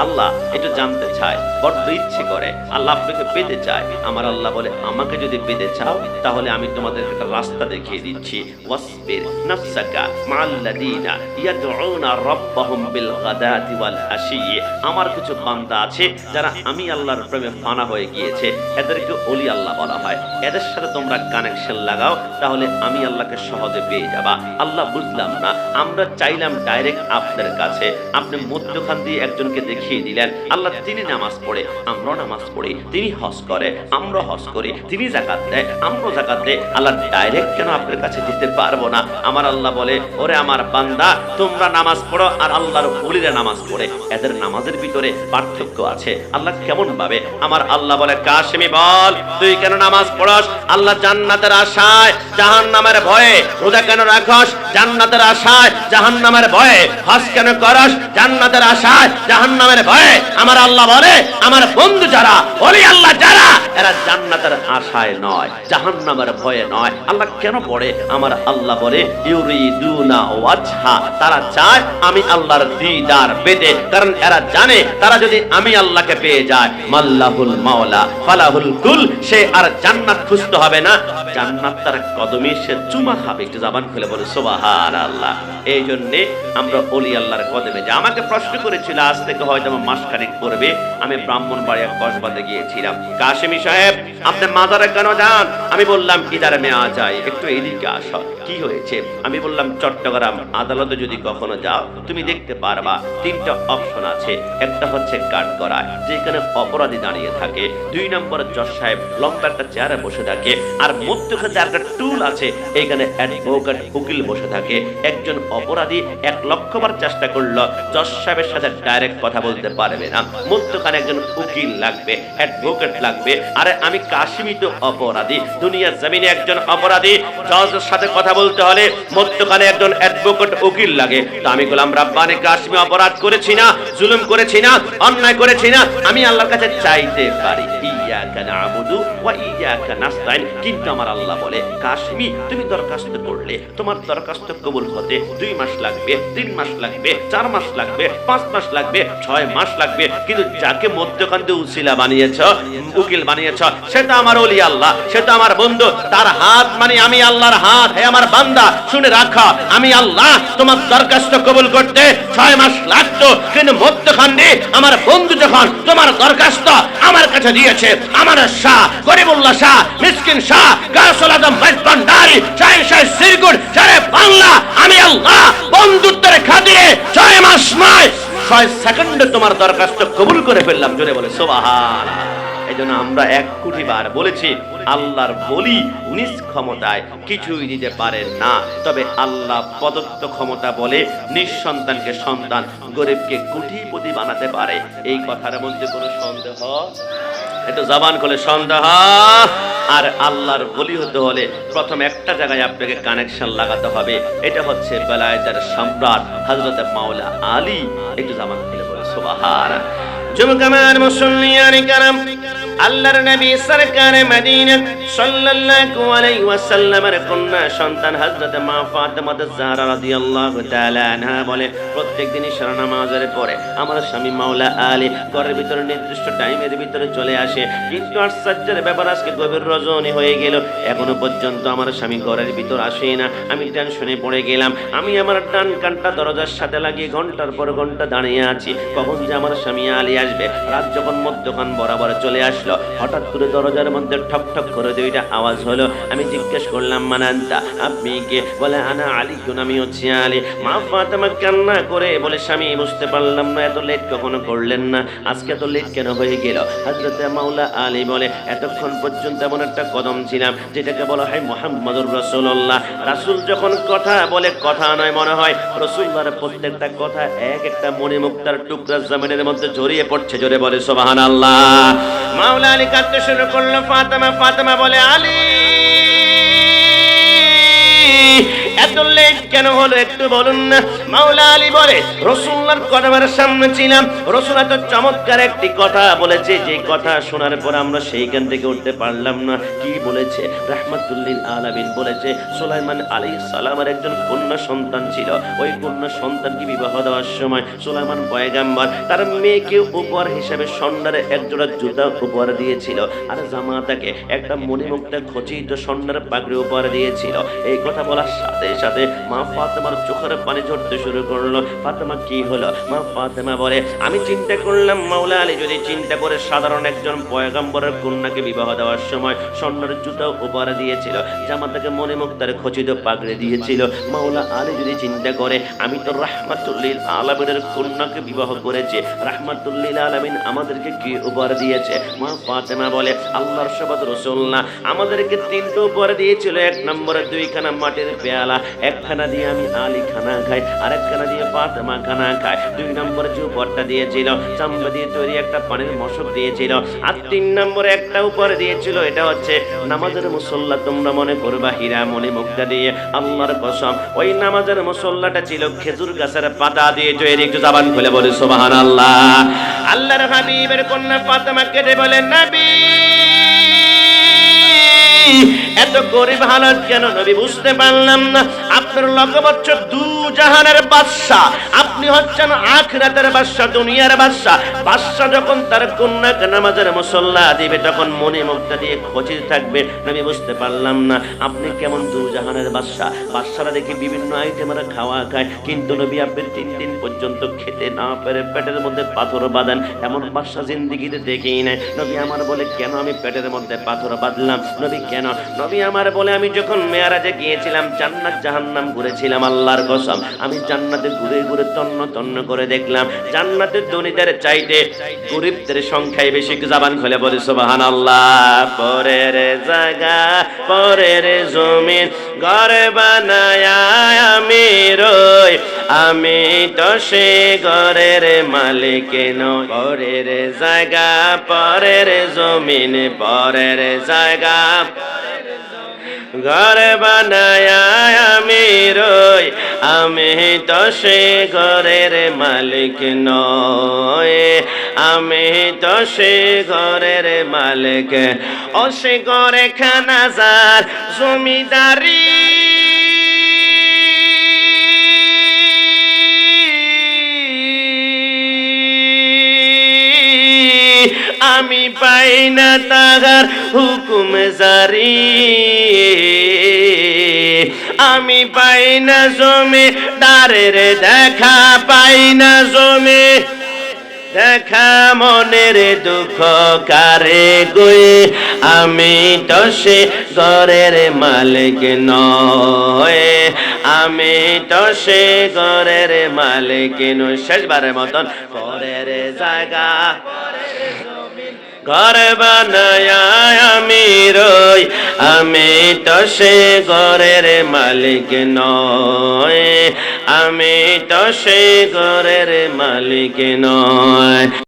আল্লাহ একটু জানতে চায়, বড্ড ইচ্ছে করে আল্লাহ আপনাকে পেতে চায়। আমার আল্লাহ বলে আমাকে যদি পেতে চাও তাহলে আমি তোমাদের একটা রাস্তা দেখিয়ে দিচ্ছি। ওয়াসবির নাফসাকা মাআল্লাযীনা ইয়াদউনা রাব্বাহুম বিল গাদাতি ওয়াল আশি। আমার কিছু বান্দা আছে যারা আমি আল্লাহর প্রেমে ফানা হয়ে গিয়েছে, এদেরকে ওলি আল্লাহ বলা হয়। এদের সাথে তোমরা কানেকশন লাগাও, তাহলে আমি আল্লাহকে সহজে পেয়ে যাবা। আল্লাহ বুঝলাম না, আমরা চাইলাম ডাইরেক্ট আপনার কাছে, আপনি মধ্যখান দিয়ে একজনকে দেখিয়ে দিলেন। আল্লাহ তিনি নামাজ পড়ে, আমরাও নামাজ পড়ি, তিনি হজ করে, আমরা হজ করি, তিনি যাকাত দেয়, আমরা যাকাত দেয়। আল্লাহ ডাইরেক্ট কেন আপনার কাছে দিতে পারবো না? আমার আল্লাহ বলে, ওরে আমার বান্দা, তোমরা নামাজ পড়ো আর আল্লাহর ওলিরা নামাজ পড়ে, এদের নামাজের ভিতরে পার্থক্য আছে। আল্লাহ কেমন ভাবে? আমার আল্লাহ বলে, কাশেমি বল, তুই কেন নামাজ পড়স? আল্লাহ জান্নাতের আশায় জাহান্নামের ভয়ে রোজা কেন রাখস? জান্নাতের আশায় জাহান্নামের ভয়ে হজ কেন করস? জান্নাতের আশায় জাহান্নামের ভয়ে। আমার আল্লাহ বলে, আমার বন্ধু যারা, ওলি আল্লাহ যারা, এরা জান্নাতের আশায় নয়, জাহান্নামের ভয়ে নয়। আল্লাহ কেন পড়ে? আমার আল্লাহ বলে, ইউরিদুনা ওয়াজহা, তারা চায় আমি আল্লাহর দিদার পেতে। কারণ এরা জানে তারা যদি আমি আল্লাহকে পেয়ে যায়, মাল্লাহুল মাওলা ফালাহুল কুল, সে আর জান্নাত খুঁজতে হবে না, জান্নাত তার কদমে সে চুমা খাবে। একটু জবান খুলে বলে সুবহানাল্লাহ। এই জন্যে আমরা ওলি আল্লাহর কদমে যাই। আমাকে প্রশ্ন করেছিল, আজ থেকে হয়তো আমার মাসখানেক পড়বে, আমি ব্রাহ্মণবাড়িয়া কসবাতে গিয়েছিলাম, কাশেমি সাহেব আপনি মাজারে কেন যান? আমি বললাম ইদারে মেয়া যায়, একটু এদিকে আসো। কি হয়েছে? আমি বললাম চট্টগ্রাম আদালতে যদি কখনো যাও তুমি দেখতে পারবা তিনটা অপশন আছে। একটা হচ্ছে কাঠগড়ায়, যেখানে অপরাধী দাঁড়িয়ে থাকে। 2 নম্বর জজ সাহেব লম্বা একটা চেয়ারে বসে থাকে। আর মধ্যখানে একটা টুল আছে, এখানে অ্যাডভোকেট উকিল বসে থাকে। একজন অপরাধী 1 লক্ষ বার চেষ্টা করলো জজ সাহেবের সাথে ডাইরেক্ট কথা বলতে পারবে না, মধ্যখানে একজন উকিল লাগবে, অ্যাডভোকেট লাগবে। আরে আমি কাশেমি তো অপরাধী, দুনিয়ার জমিনে একজন অপরাধী, জজের সাথে কথা বলতে হলে মধ্যখানে একজন অ্যাডভোকেট উকিল লাগে। তো আমি গোলাম রাব্বানী কাশেমি অপরাধ করেছি না, জুলুম করেছি না, অন্যায় করেছি না, আমি আল্লাহর কাছে চাইতে পারি। ইয়াকা না'বুদু ওয়া ইয়াকা নাস্তাইন। কিন্তু আমার আল্লাহ বলে, কাশেমি তুমি দরখাস্ত করলে তোমার দরখাস্ত কবুল হতে 2 মাস লাগবে, 3 মাস লাগবে, 4 মাস লাগবে, 5 মাস লাগবে, 6 মাস লাগবে, কিন্তু যাকে মধ্যখান দিয়ে উসিলা বানিয়েছ, উকিল বানিয়েছ, সেটা আমার ওলি আল্লাহ, সেটা আমার বন্ধু। তার হাত মানে আমি আল্লাহর হাত। হে আমার বান্দা শুনে রাখা, আমি আল্লাহ তোমার দরখাস্ত কবুল করতে 6 মাস লাগতো, কিন্তু মধ্যখান দিয়ে আমার বন্ধু যখন তোমার দরখাস্ত আমার কাছে দিয়েছে, আমার শাহ গরিবুল্লাহ শাহ, মিসকিন শাহ, গাউসুল আজম ভান্ডারী, শাহ সিরগুট, সারে বাংলা, আমি আল্লাহ বন্ধুত্বের খাতিরে 6 মাস নয় 6 সেকেন্ডে তোমার দরখাস্ত কবুল করে ফেললাম। জোরে বলে সুবহানাল্লাহ। এই জন্য আমরা 1 কোটি বার বলেছি, আল্লাহর বলি নিজ ক্ষমতায় কিছুই দিতে পারেন না, তবে আল্লাহ প্রদত্ত ক্ষমতা বলে নিঃসন্তানকে সন্তান, গরিবকে কোটিপতি বানাতে পারে। এই কথার মধ্যে কোনো সন্দেহ? একটু জবান খুলে সন্দেহ? আর আল্লাহর বলি হতে হলে প্রথম একটা জায়গায় আপনাকে কানেকশন লাগাতে হবে, এটা হচ্ছে বেলায়েতের সম্রাট হযরত মাওলা আলী। একটু জবান খুলে বলে সুবহানাল্লাহ। যুবকামান মুসল্লিয়ান کرام, আল্লাহর নবী সরকারে মদিনা সাল্লাল্লাহু আলাইহি ওয়াসাল্লামের কন্যা সন্তান হযরত মা ফাতেমা জাহরা রাদিয়াল্লাহু তাআলা আনহা বলে, প্রত্যেকদিন ইশার নামাজের পরে আমার স্বামী মাওলা আলী ঘরের ভিতরে নির্দিষ্ট টাইমের ভিতরে চলে আসে। কিন্তু আশ্চর্যের ব্যাপার, আজকে গভীর রজনী হয়ে গেল, এখনো পর্যন্ত আমার স্বামী ঘরের ভিতর আসে না। আমি টেনশনে পড়ে গেলাম। আমি আমার ডান কানটা দরজার সাথে লাগিয়ে ঘন্টার পর ঘন্টা দাঁড়িয়ে আছি, কখন যে আমার স্বামী আলী আসবে। রাত যখন মধ্যখান বরাবর চলে আসলো, হঠাৎ করে দরজার মধ্যে ঠক ঠক করে 2টা আওয়াজ হলো। আমি জিজ্ঞেস করলাম, মানান্তা, আপনি কে? বলে, আনা আলী, আমি হচ্ছি আলী। মা ফাতেমা কান্না করে বলে, স্বামী বুঝতে পারলাম না এত লেট কখনো করলেন না, আজকে এত লেট কেন হয়ে গেল? হযরত মাওলা আলী বলে, এতক্ষণ পর্যন্ত এমন একটা কদম ছিলাম যেটাকে বলা হয় মুহাম্মদুর রাসূলুল্লাহ। রাসূল যখন কথা বলে কথা নয় মনে হয়, রাসূলুল্লাহর প্রত্যেকটা কথা এক একটা মণিমুক্তার টুকরা জমিনের মধ্যে জড়িয়ে পড়ছে। জোরে বলে সুবহানাল্লাহ। মাওলা আলী কাঁদতে শুরু করলো। ফাতেমা বলে, আলী এত লেট কেন হলো একটু বলুন না। মাওলা আলী বলে রাসূলুল্লাহর কদমের সামনে ছিলাম, রাসূল এত চমৎকার একটি কথা বলেছে, যে কথা শোনার পর আমরা সেইখান থেকে উঠতে পারলাম না। কি বলেছে? রাহমাতুল লিল আলামিন বলেছে সুলাইমান আলাইহিস সালামের একজন কন্যা সন্তান ছিল। ওই কন্যা সন্তানকে বিবাহ দেওয়ার সময় সুলাইমান পয়গম্বর তার মেয়েকে উপহার হিসেবে স্বর্ণের একজোড়া জুতা উপহার দিয়েছিল, আর জামাতাকে একটা মণিমুক্তা খচিত স্বর্ণের পাগড়ি উপহার দিয়েছিল। এই কথা বলার সাথে সাথে মা ফাতেমার চোখের পানি ঝরতে শুরু করলো। ফাতেমা কি হলো? মা ফাতেমা বলে আমি চিন্তা করলাম মাওলা আলী যদি চিন্তা করে সাধারণ একজন পয়গম্বরের কন্যাকে বিবাহ দেওয়ার সময় স্বর্ণের জুতা উপহার দিয়েছিল, জামাতাকে মণিমুক্তার খচিত পাগড়ি দিয়েছিল, মাওলা আলী যদি চিন্তা করে আমি তো রাহমাতুল লিল আলামিনের কন্যাকে বিবাহ করেছি, রাহমাতুল লিল আলামিন আমাদেরকে কি উপহার দিয়েছে? মা ফাতেমা বলে আল্লাহর শপথ রাসূলুল্লাহ আমাদেরকে তিনটা উপহার দিয়েছিল। এক নম্বরে দুইখানা মাটির পেয়ালা, একখানা দিয়ে আমি আলী খানা খাই, আরেকখানা দিয়ে ফাতেমা খানা খায়। দুই নম্বরে যে উপহারটা দিয়েছিল চামড়া দিয়ে তৈরি একটা পানির মশক দিয়েছিল। আর তিন নম্বরে একটা উপহার দিয়েছিল, এটা হচ্ছে নামাজের মুসল্লা। তোমরা মনে করবা হীরা মণিমুক্তা দিয়ে, আল্লাহর কসম ওই নামাজের মুসল্লাটা ছিল খেজুর গাছের পাতা দিয়ে তৈরি। একটু জবান খুলে বলে সুবহানাল্লাহ। আল্লাহর হাবিবের কন্যা ফাতেমা কেঁদে বলে নবী এত গরিব হালত কেন নবী? বুঝতে পারলাম না। আপনার লক্ষ্য দু জাহানের বাদশাহ, আপনি হচ্ছেন আখিরাতের বাদশাহ, দুনিয়ার বাদশাহ। বাদশাহ যখন তার কন্যাকে নামাজের মুসল্লা দিবে তখন মণিমুক্তা দিয়ে খচিত থাকবে। নবী বুঝতে পারলাম না আপনি কেমন দু জাহানের বাদশাহ। বাদশারা দেখি বিভিন্ন আইটেমের খাওয়া খায়, কিন্তু নবী আপনি 3 দিন পর্যন্ত খেতে না পেরে পেটের মধ্যে পাথর বাঁধেন, এমন বাদশাহ জিন্দেগিতে দেখেই নাই। নবী আমার বলে কেন আমি পেটের মধ্যে পাথর বাঁধলাম? নবী কেন? নবী আমার বলে আমি যখন মেরাজে গিয়েছিলাম জান্নাত জাহান্নাম ঘুরেছিলাম, আল্লাহর কসম আমি জান্নাতে ঘুরে ঘুরে তন্ন তন্ন করে দেখলাম জান্নাতের ধনীদের চাইতে গরিবদের সংখ্যাই বেশি। জবান খুলে বলি সুবহানাল্লাহ। পরের জায়গা পরের জমিন ঘর বানায় আমি রই, আমি তো সে ঘরের মালিক নই। পরের জায়গা পরের জমিন পরের জায়গা ঘর বানায় আমি রই, আমি তো সে ঘরের মালিক নয়, আমি তো সে ঘরের মালিক। ও সে ঘরে খানা যার জমিদারি, আমি পাই না তাহার হুকুম জারি, আমি পাই না জমি দারের দেখা, পাই না জমি দেখা, মনের দুঃখ কারে গয়ে, আমি তো সে ঘরের মালিক নয়, আমি তো সে ঘরের মালিক নয়। শেষবারের মতন পরের জায়গা ঘর বানায় আমি রই, আমি তো সে ঘরের মালিক নয়, আমি তো সে ঘরের মালিক নয়।